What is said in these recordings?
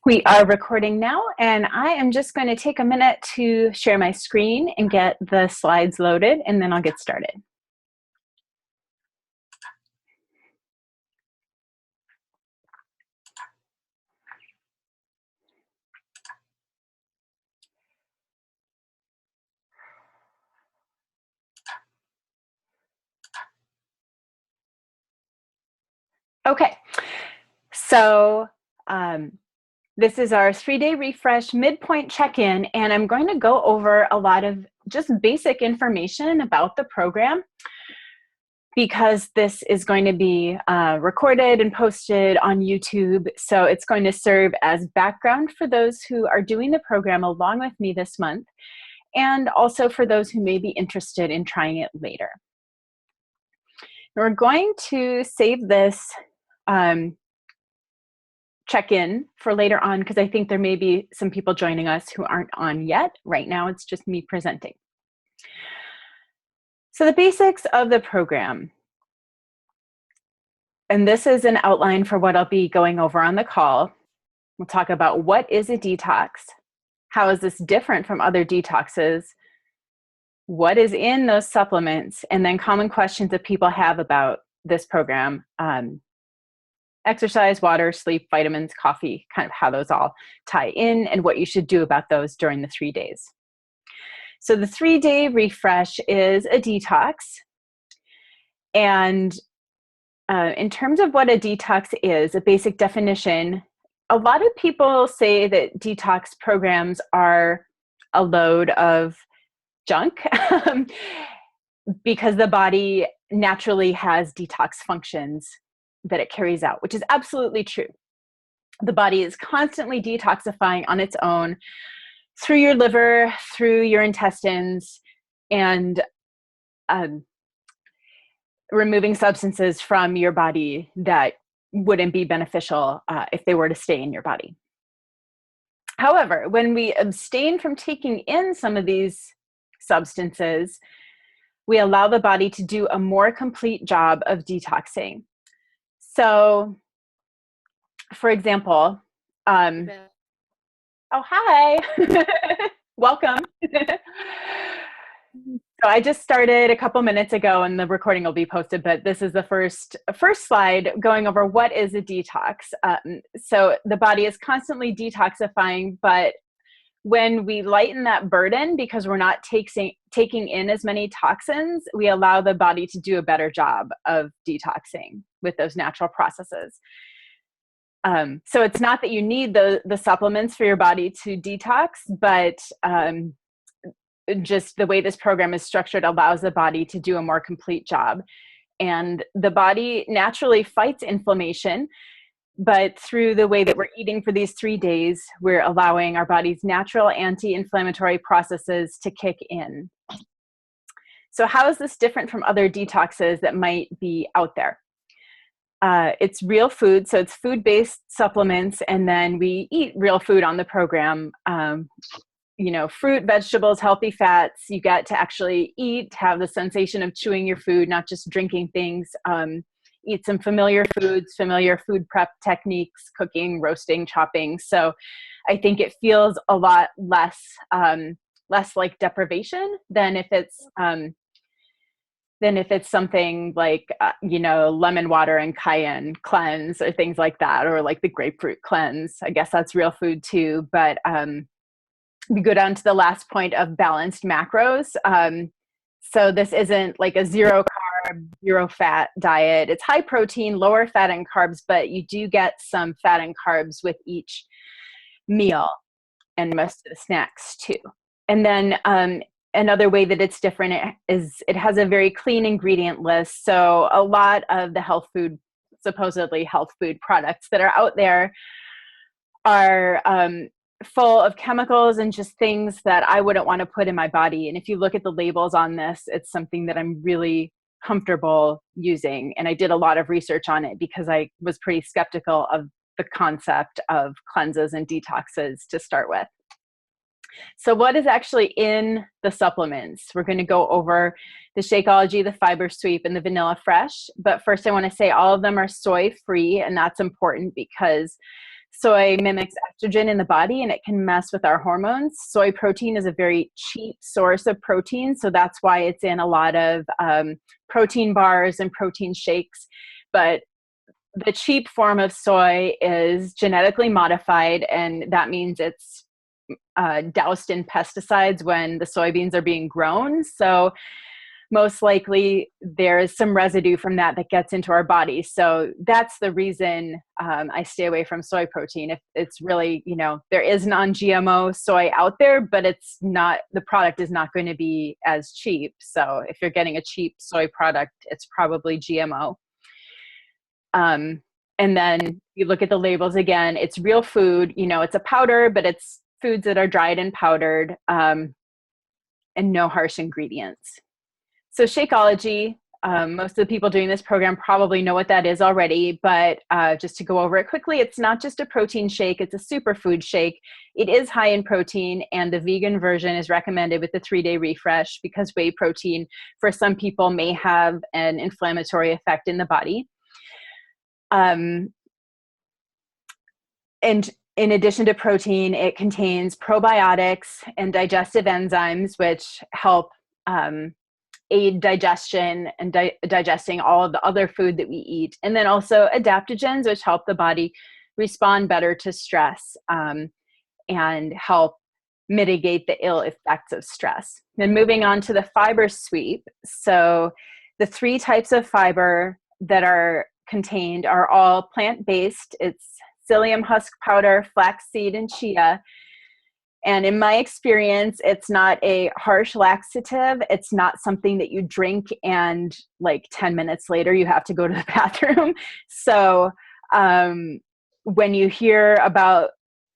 We are recording now, and I am just going to take a minute to share my screen and get the slides loaded, and then I'll get started. Okay, so this is our 3-day refresh midpoint check-in, and I'm going to go over a lot of just basic information about the program because this is going to be recorded and posted on YouTube. So it's going to serve as background for those who are doing the program along with me this month, and also for those who may be interested in trying it later. We're going to save this check-in for later on because I think there may be some people joining us who aren't on yet. Right now, it's just me presenting. So the basics of the program, and this is an outline for what I'll be going over on the call. We'll talk about what is a detox, how is this different from other detoxes, what is in those supplements, and then common questions that people have about this program. Exercise, water, sleep, vitamins, coffee, kind of how those all tie in and what you should do about those during the 3 days. So the 3-day refresh is a detox. And in terms of what a detox is, a basic definition, a lot of people say that detox programs are a load of junk because the body naturally has detox functions that it carries out, which is absolutely true. The body is constantly detoxifying on its own through your liver, through your intestines, and removing substances from your body that wouldn't be beneficial if they were to stay in your body. However, when we abstain from taking in some of these substances, we allow the body to do a more complete job of detoxing. So, for example, oh, hi, welcome. So I just started a couple minutes ago and the recording will be posted, but this is the first slide going over what is a detox. So the body is constantly detoxifying, but when we lighten that burden because we're not taking in as many toxins, we allow the body to do a better job of detoxing with those natural processes. So it's not that you need the supplements for your body to detox, but just the way this program is structured allows the body to do a more complete job. And the body naturally fights inflammation, but through the way that we're eating for these 3 days, we're allowing our body's natural anti-inflammatory processes to kick in. So how is this different from other detoxes that might be out there? It's real food, so it's food-based supplements, and then we eat real food on the program. You know, fruit, vegetables, healthy fats. You get to actually eat, have the sensation of chewing your food, not just drinking things. Eat some familiar foods, familiar food prep techniques, cooking, roasting, chopping. So I think it feels a lot less like deprivation than if it's something like, you know, lemon water and cayenne cleanse or things like that, or like the grapefruit cleanse. I guess that's real food too. But we go down to the last point of balanced macros. So this isn't like a zero carb, zero fat diet. It's high protein, lower fat and carbs, but you do get some fat and carbs with each meal and most of the snacks too. And then another way that it's different is it has a very clean ingredient list. So a lot of the supposedly health food products that are out there are full of chemicals and just things that I wouldn't want to put in my body. And if you look at the labels on this, it's something that I'm really comfortable using. And I did a lot of research on it because I was pretty skeptical of the concept of cleanses and detoxes to start with. So what is actually in the supplements? We're going to go over the Shakeology, the Fiber Sweep, and the Vanilla Fresh. But first I want to say all of them are soy free, and that's important because Soy mimics estrogen in the body and it can mess with our hormones. Soy protein is a very cheap source of protein, so that's why it's in a lot of protein bars and protein shakes. But the cheap form of soy is genetically modified, and that means it's doused in pesticides when the soybeans are being grown. So most likely there is some residue from that gets into our body. So that's the reason I stay away from soy protein. If it's really, there is non-GMO soy out there, but it's not, the product is not going to be as cheap. So if you're getting a cheap soy product, it's probably GMO. And then you look at the labels again, it's real food, it's a powder, but it's foods that are dried and powdered, and no harsh ingredients. So Shakeology, most of the people doing this program probably know what that is already, but just to go over it quickly, it's not just a protein shake, it's a superfood shake. It is high in protein, and the vegan version is recommended with the 3-day refresh because whey protein for some people may have an inflammatory effect in the body. And in addition to protein, it contains probiotics and digestive enzymes, which help aid digestion and digesting all of the other food that we eat. And then also adaptogens, which help the body respond better to stress and help mitigate the ill effects of stress. Then moving on to the fiber sweep. So the 3 types of fiber that are contained are all plant-based. It's psyllium husk powder, flaxseed, and chia. And in my experience, it's not a harsh laxative. It's not something that you drink and like 10 minutes later you have to go to the bathroom. So when you hear about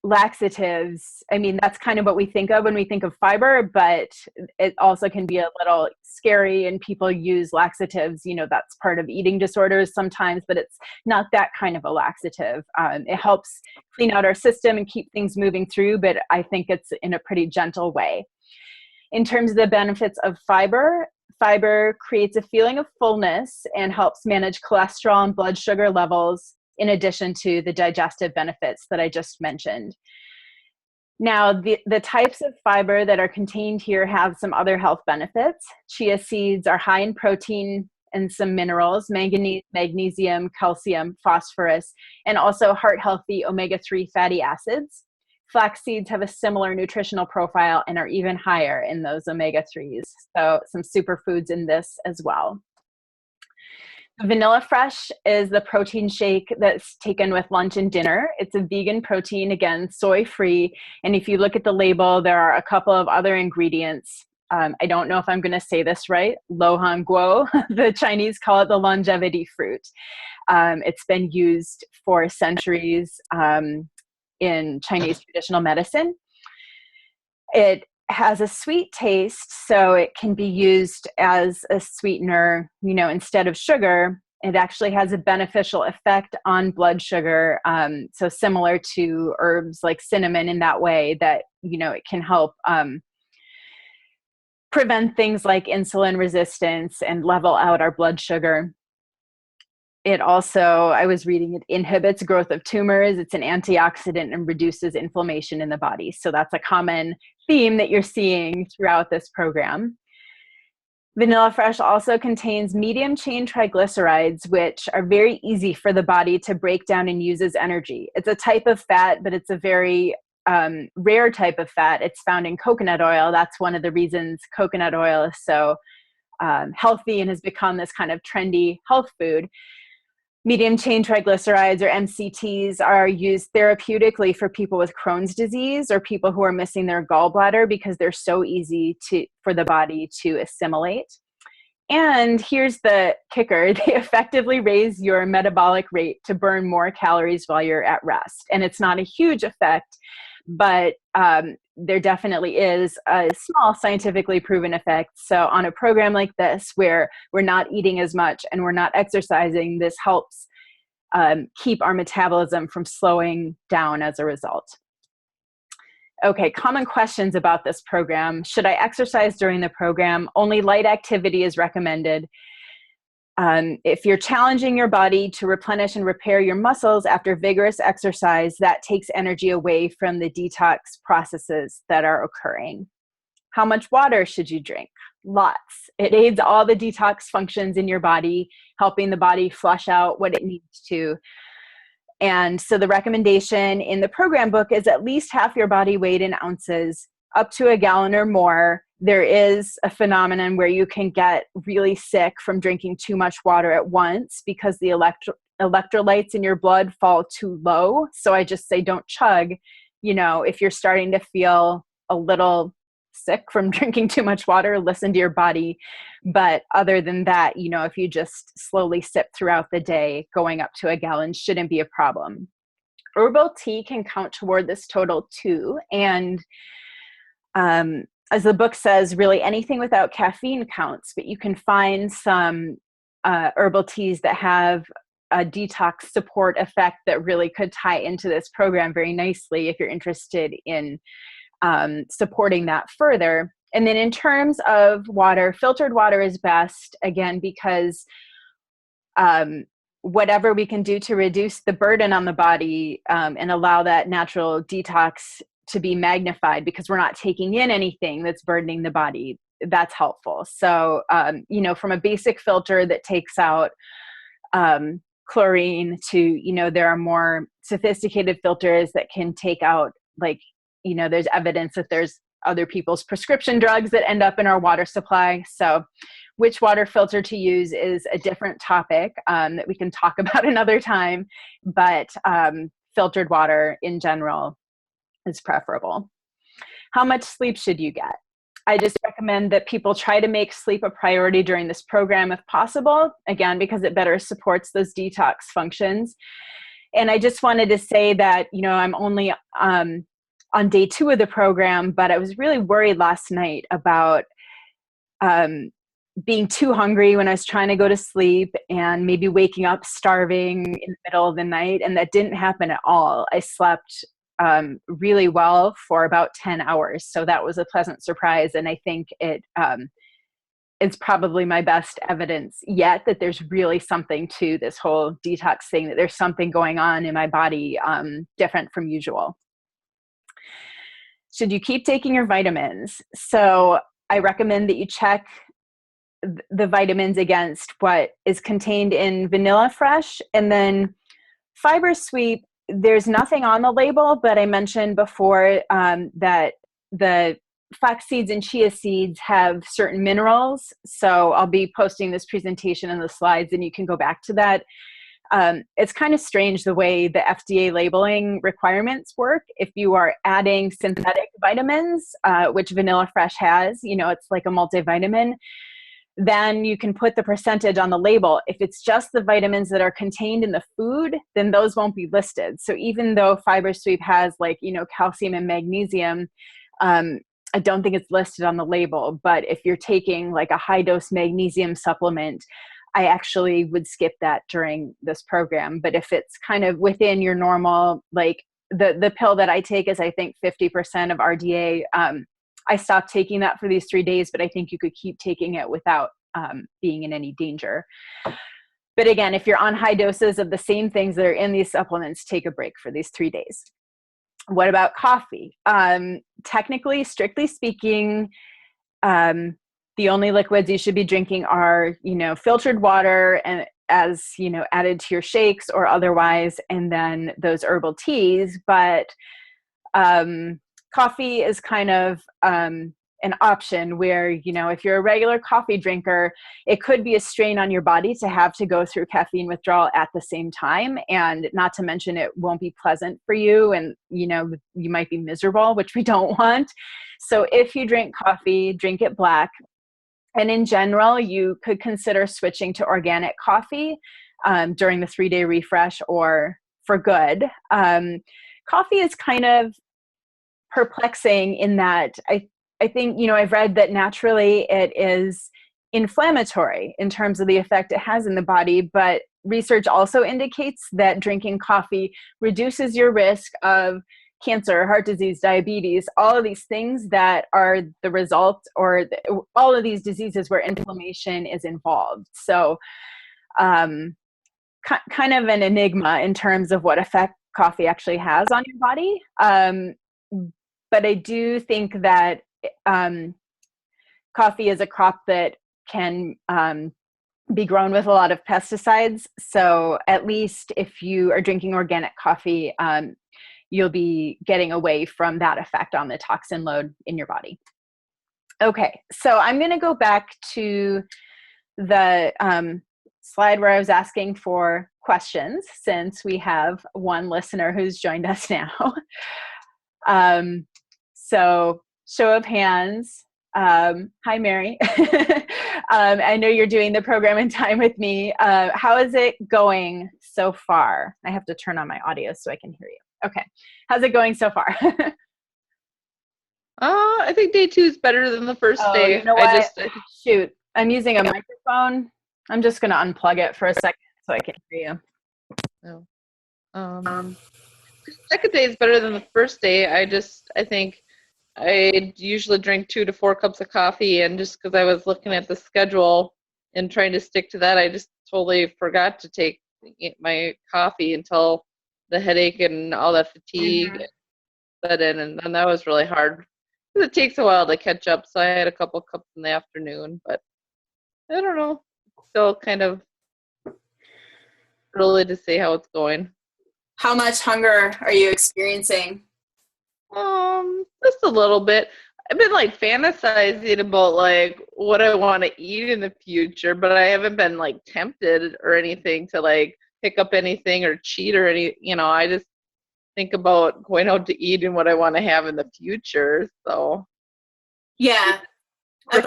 laxatives, I mean, that's kind of what we think of when we think of fiber, but it also can be a little scary, and people use laxatives, that's part of eating disorders sometimes, but it's not that kind of a laxative. It helps clean out our system and keep things moving through, but I think it's in a pretty gentle way. In terms of the benefits of fiber, fiber creates a feeling of fullness and helps manage cholesterol and blood sugar levels, in addition to the digestive benefits that I just mentioned. Now, the types of fiber that are contained here have some other health benefits. Chia seeds are high in protein and some minerals, manganese, magnesium, calcium, phosphorus, and also heart-healthy omega-3 fatty acids. Flax seeds have a similar nutritional profile and are even higher in those omega-3s. So some superfoods in this as well. Vanilla Fresh is the protein shake that's taken with lunch and dinner. It's a vegan protein, again, soy-free. And if you look at the label, there are a couple of other ingredients. I don't know if I'm going to say this right. Lohan guo, the Chinese call it the longevity fruit. It's been used for centuries in Chinese traditional medicine. It has a sweet taste, so it can be used as a sweetener, instead of sugar. It actually has a beneficial effect on blood sugar. So similar to herbs like cinnamon in that way that, it can help prevent things like insulin resistance and level out our blood sugar. It also, I was reading, it inhibits growth of tumors. It's an antioxidant and reduces inflammation in the body. So that's a common theme that you're seeing throughout this program. Vanilla Fresh also contains medium chain triglycerides, which are very easy for the body to break down and use as energy. It's a type of fat, but it's a very rare type of fat. It's found in coconut oil. That's one of the reasons coconut oil is so healthy and has become this kind of trendy health food. Medium chain triglycerides, or MCTs, are used therapeutically for people with Crohn's disease or people who are missing their gallbladder because they're so easy for the body to assimilate. And here's the kicker: they effectively raise your metabolic rate to burn more calories while you're at rest. And it's not a huge effect, but there definitely is a small scientifically proven effect. So on a program like this, where we're not eating as much and we're not exercising, this helps keep our metabolism from slowing down as a result. Okay, common questions about this program. Should I exercise during the program? Only light activity is recommended. If you're challenging your body to replenish and repair your muscles after vigorous exercise, that takes energy away from the detox processes that are occurring. How much water should you drink? Lots. It aids all the detox functions in your body, helping the body flush out what it needs to. And so the recommendation in the program book is at least half your body weight in ounces, up to a gallon or more. There is a phenomenon where you can get really sick from drinking too much water at once because the electrolytes in your blood fall too low. So I just say don't chug, if you're starting to feel a little sick from drinking too much water, listen to your body. But other than that, if you just slowly sip throughout the day, going up to a gallon shouldn't be a problem. Herbal tea can count toward this total too. And as the book says, really anything without caffeine counts, but you can find some herbal teas that have a detox support effect that really could tie into this program very nicely if you're interested in supporting that further. And then in terms of water, filtered water is best, again, because whatever we can do to reduce the burden on the body and allow that natural detox to be magnified because we're not taking in anything that's burdening the body, that's helpful. So, from a basic filter that takes out chlorine to, there are more sophisticated filters that can take out, there's evidence that there's other people's prescription drugs that end up in our water supply. So which water filter to use is a different topic that we can talk about another time, but filtered water in general is preferable. How much sleep should you get? I just recommend that people try to make sleep a priority during this program if possible, again, because it better supports those detox functions. And I just wanted to say that, I'm only on day 2 of the program, but I was really worried last night about being too hungry when I was trying to go to sleep and maybe waking up starving in the middle of the night. And that didn't happen at all. I slept really well for about 10 hours. So that was a pleasant surprise. And I think it's probably my best evidence yet that there's really something to this whole detox thing, that there's something going on in my body different from usual. Should you keep taking your vitamins? So I recommend that you check the vitamins against what is contained in Vanilla Fresh. And then Fiber Sweep, there's nothing on the label, but I mentioned before that the flax seeds and chia seeds have certain minerals. So I'll be posting this presentation in the slides and you can go back to that. It's kind of strange the way the FDA labeling requirements work. If you are adding synthetic vitamins, which Vanilla Fresh has, it's like a multivitamin, then you can put the percentage on the label. If it's just the vitamins that are contained in the food, then those won't be listed. So even though Fiber Sweep has calcium and magnesium, I don't think it's listed on the label. But if you're taking a high dose magnesium supplement, I actually would skip that during this program. But if it's kind of within your normal, the pill that I take is I think 50% of RDA. I stopped taking that for these 3 days, but I think you could keep taking it without being in any danger. But again, if you're on high doses of the same things that are in these supplements, take a break for these 3 days. What about coffee? Technically, strictly speaking, the only liquids you should be drinking are, filtered water and added to your shakes or otherwise, and then those herbal teas. But coffee is kind of an option where, if you're a regular coffee drinker, it could be a strain on your body to have to go through caffeine withdrawal at the same time. And not to mention it won't be pleasant for you. And, you might be miserable, which we don't want. So if you drink coffee, drink it black. And in general, you could consider switching to organic coffee during the 3-day refresh or for good. Coffee is kind of perplexing in that I think, I've read that naturally it is inflammatory in terms of the effect it has in the body, but research also indicates that drinking coffee reduces your risk of cancer, heart disease, diabetes, all of these things that are the result, or all of these diseases where inflammation is involved. So kind of an enigma in terms of what effect coffee actually has on your body. But I do think that coffee is a crop that can be grown with a lot of pesticides. So at least if you are drinking organic coffee, you'll be getting away from that effect on the toxin load in your body. Okay, so I'm going to go back to the slide where I was asking for questions, since we have one listener who's joined us now. So show of hands. Hi, Mary. I know you're doing the program in time with me. How is it going so far? I have to turn on my audio so I can hear you. Okay. How's it going so far? I think day 2 is better than the first day. You know what? Shoot, I'm using a microphone. I'm just going to unplug it for a second so I can hear you. Oh. Second day is better than the first day. I think I usually drink 2 to 4 cups of coffee, and just because I was looking at the schedule and trying to stick to that, I just totally forgot to take my coffee until the headache and all that fatigue set in, and then that was really hard. It takes a while to catch up, so I had a couple cups in the afternoon, but I don't know. Still kind of early to say how it's going. How much hunger are you experiencing? Just a little bit. I've been like fantasizing about like what I want to eat in the future, but I haven't been like tempted or anything to like pick up anything or cheat or any, I just think about going out to eat and what I want to have in the future. So yeah, I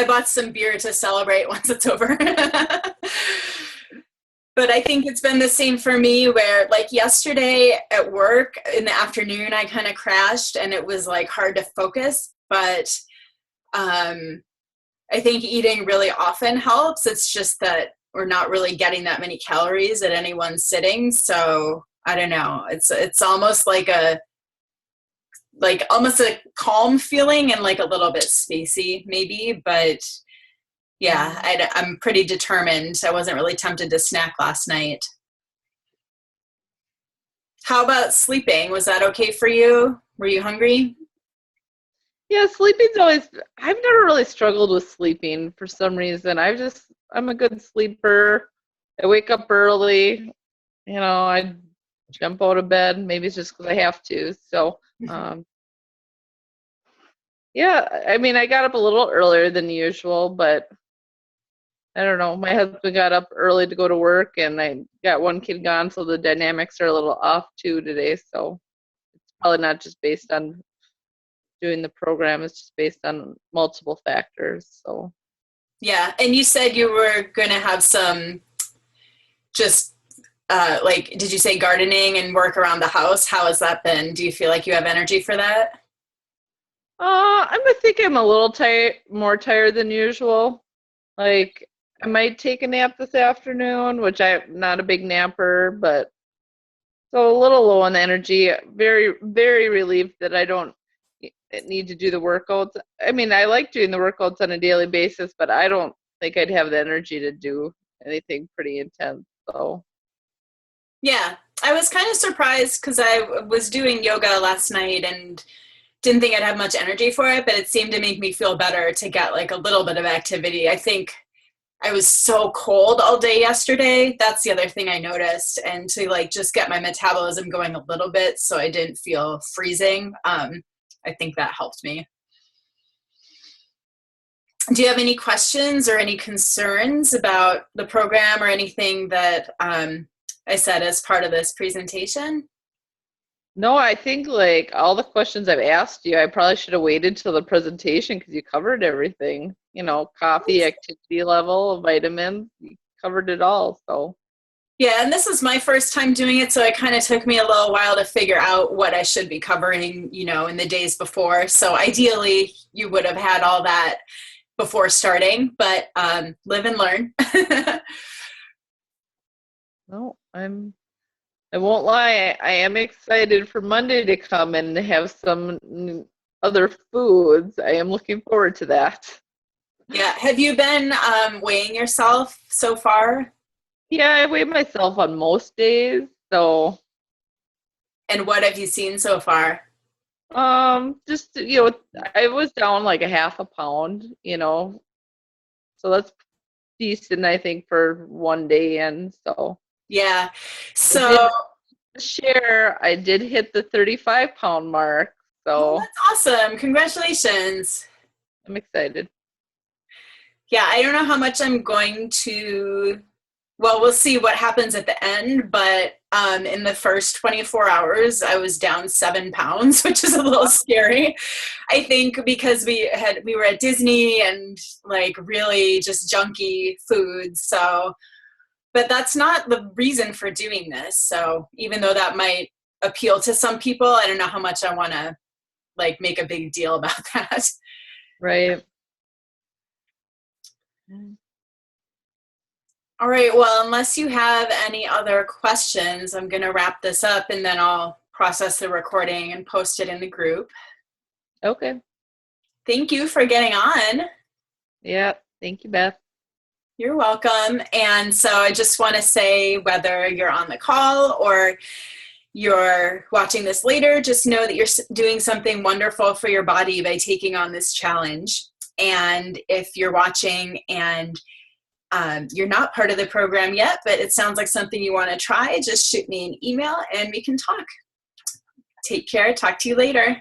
bought some beer to celebrate once it's over. But I think it's been the same for me, where like yesterday at work in the afternoon, I kind of crashed and it was like hard to focus. But I think eating really often helps. It's just that we're not really getting that many calories at any one sitting. So I don't know. It's almost like almost a calm feeling and like a little bit spacey maybe, but yeah, I'm pretty determined. I wasn't really tempted to snack last night. How about sleeping? Was that okay for you? Were you hungry? Yeah, sleeping's always, I've never really struggled with sleeping for some reason. I'm a good sleeper. I wake up early, I jump out of bed. Maybe it's just because I have to. So, yeah, I mean, I got up a little earlier than usual, but I don't know. My husband got up early to go to work, and I got one kid gone, so the dynamics are a little off too today. So it's probably not just based on doing the program; it's just based on multiple factors. So yeah, and you said you were going to have some just did you say gardening and work around the house? How has that been? Do you feel like you have energy for that? I think I'm a little more tired than usual. Like, I might take a nap this afternoon, which I'm not a big napper, but so a little low on the energy. Very, very relieved that I don't need to do the workouts. I mean, I like doing the workouts on a daily basis, but I don't think I'd have the energy to do anything pretty intense. So, yeah, I was kind of surprised because I was doing yoga last night and didn't think I'd have much energy for it, but it seemed to make me feel better to get like a little bit of activity. I think I was so cold all day yesterday. That's the other thing I noticed. And to like just get my metabolism going a little bit so I didn't feel freezing, I think that helped me. Do you have any questions or any concerns about the program or anything that I said as part of this presentation? No, I think like all the questions I've asked you, I probably should have waited till the presentation because you covered everything. Coffee, activity level, vitamins, you covered it all. So yeah, and this is my first time doing it, so it kind of took me a little while to figure out what I should be covering, in the days before. So ideally, you would have had all that before starting, but live and learn. No, I won't lie, I am excited for Monday to come and have some other foods. I am looking forward to that. Yeah. Have you been weighing yourself so far? Yeah, I weigh myself on most days. So, And what have you seen so far? just, I was down like a half a pound, so that's decent, I think, for one day. And so Yeah. I did So, share, I did hit the 35-pound mark. oh, So that's awesome. Congratulations. I'm excited. Yeah, I don't know how much I'm going to, well, we'll see what happens at the end, but in the first 24 hours, I was down 7 pounds, which is a little scary. I think because we were at Disney and like really just junky food. So, but that's not the reason for doing this. So even though that might appeal to some people, I don't know how much I want to like make a big deal about that. Right. All right. Well, unless you have any other questions, I'm going to wrap this up and then I'll process the recording and post it in the group. Okay. Thank you for getting on. Yeah. Thank you, Beth. You're welcome. And so I just want to say, whether you're on the call or you're watching this later, just know that you're doing something wonderful for your body by taking on this challenge. And if you're watching and you're not part of the program yet, but it sounds like something you want to try, just shoot me an email and we can talk. Take care. Talk to you later.